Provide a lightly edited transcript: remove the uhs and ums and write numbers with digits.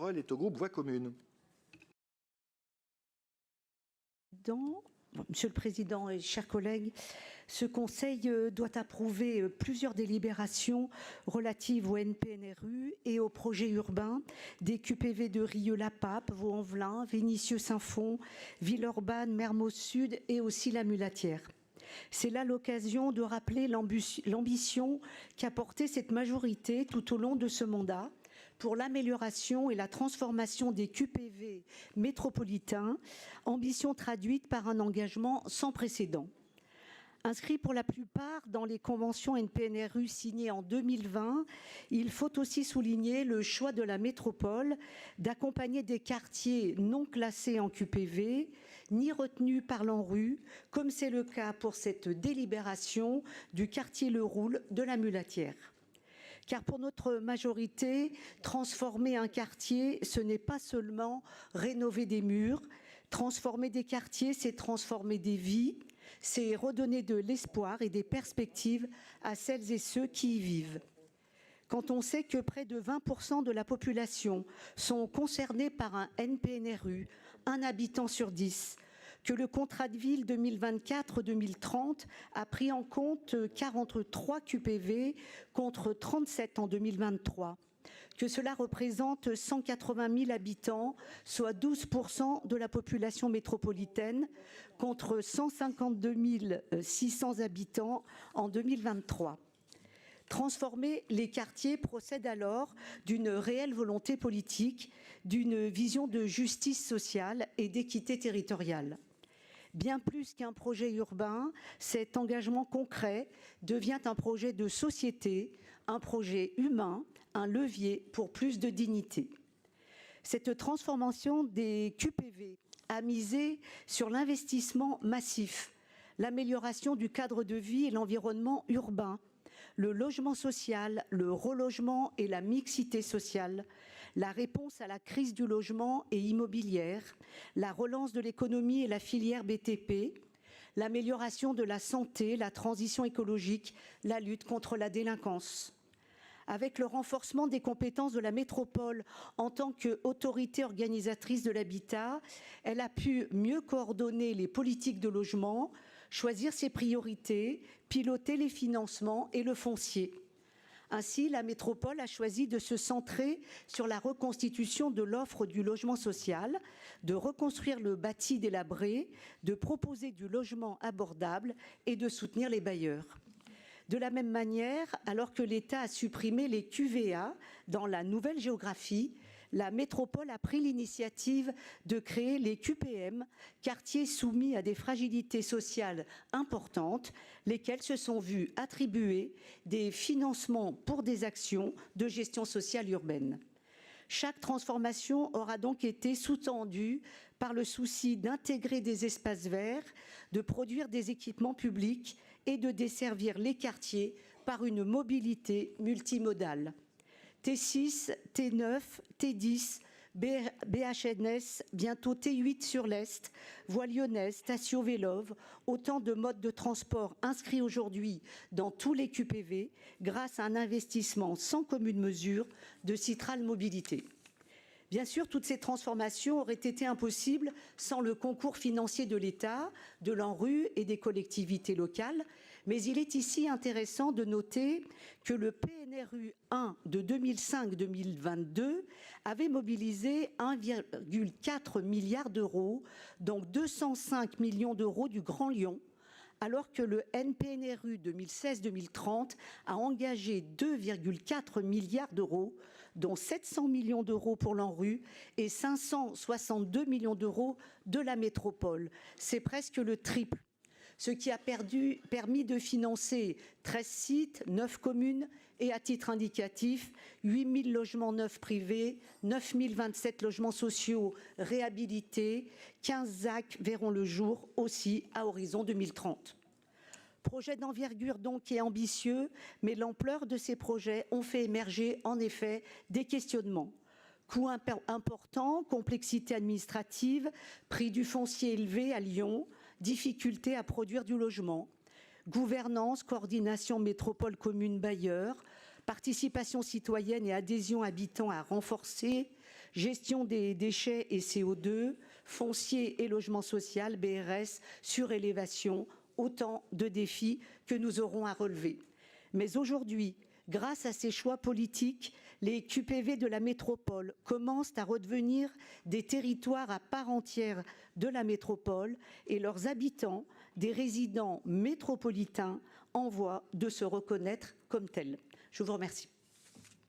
parole est au groupe Voix commune. Monsieur le Président et chers collègues, ce Conseil doit approuver plusieurs délibérations relatives au NPNRU et aux projets urbains des QPV de Rieux-la-Pape, Vaux-en-Velin, Vénissieux-Saint-Fond, Villeurbanne, Mermoz Sud et aussi la Mulatière. C'est là l'occasion de rappeler l'ambition qu'a portée cette majorité tout au long de ce mandat pour l'amélioration et la transformation des QPV métropolitains, ambition traduite par un engagement sans précédent. Inscrits pour la plupart dans les conventions NPNRU signées en 2020, il faut aussi souligner le choix de la métropole d'accompagner des quartiers non classés en QPV, ni retenus par l'ANRU, comme c'est le cas pour cette délibération du quartier Le Roule de la Mulatière. Car pour notre majorité, transformer un quartier, ce n'est pas seulement rénover des murs. Transformer des quartiers, c'est transformer des vies, c'est redonner de l'espoir et des perspectives à celles et ceux qui y vivent. Quand on sait que près de 20% de la population sont concernés par un NPNRU, un habitant sur 10, que le contrat de ville 2024-2030 a pris en compte 43 QPV contre 37 en 2023, que cela représente 180 000 habitants, soit 12% de la population métropolitaine, contre 152 600 habitants en 2023. Transformer les quartiers procède alors d'une réelle volonté politique, d'une vision de justice sociale et d'équité territoriale. Bien plus qu'un projet urbain, cet engagement concret devient un projet de société, un projet humain, un levier pour plus de dignité. Cette transformation des QPV a misé sur l'investissement massif, l'amélioration du cadre de vie et l'environnement urbain, le logement social, le relogement et la mixité sociale, la réponse à la crise du logement et immobilière, la relance de l'économie et la filière BTP, l'amélioration de la santé, la transition écologique, la lutte contre la délinquance. Avec le renforcement des compétences de la métropole en tant qu'autorité organisatrice de l'habitat, elle a pu mieux coordonner les politiques de logement, choisir ses priorités, piloter les financements et le foncier. Ainsi, la métropole a choisi de se centrer sur la reconstitution de l'offre du logement social, de reconstruire le bâti délabré, de proposer du logement abordable et de soutenir les bailleurs. De la même manière, alors que l'État a supprimé les QVA dans la nouvelle géographie, la métropole a pris l'initiative de créer les QPM, quartiers soumis à des fragilités sociales importantes, lesquels se sont vus attribuer des financements pour des actions de gestion sociale urbaine. Chaque transformation aura donc été sous-tendue par le souci d'intégrer des espaces verts, de produire des équipements publics et de desservir les quartiers par une mobilité multimodale. T6, T9, T10, BHNS, bientôt T8 sur l'Est, Voie lyonnaise, Station Vélove, autant de modes de transport inscrits aujourd'hui dans tous les QPV grâce à un investissement sans commune mesure de Citral Mobilité. Bien sûr, toutes ces transformations auraient été impossibles sans le concours financier de l'État, de l'ANRU et des collectivités locales. Mais il est ici intéressant de noter que le PNRU 1 de 2005-2022 avait mobilisé 1,4 milliard d'euros, donc 205 millions d'euros du Grand Lyon, alors que le NPNRU 2016-2030 a engagé 2,4 milliards d'euros, dont 700 millions d'euros pour l'ANRU et 562 millions d'euros de la métropole. C'est presque le triple, ce qui a permis de financer 13 sites, 9 communes et à titre indicatif, 8 000 logements neufs privés, 9 027 logements sociaux réhabilités, 15 ZAC verront le jour aussi à horizon 2030. Projet d'envergure donc et ambitieux, mais l'ampleur de ces projets ont fait émerger en effet des questionnements. Coûts importants, complexité administrative, prix du foncier élevé à Lyon, difficulté à produire du logement, gouvernance, coordination métropole commune bailleur, participation citoyenne et adhésion habitants à renforcer, gestion des déchets et CO2, foncier et logement social, BRS, surélévation, autant de défis que nous aurons à relever. Mais aujourd'hui, grâce à ces choix politiques, les QPV de la métropole commencent à redevenir des territoires à part entière de la métropole et leurs habitants, des résidents métropolitains, en voie de se reconnaître comme tels. Je vous remercie.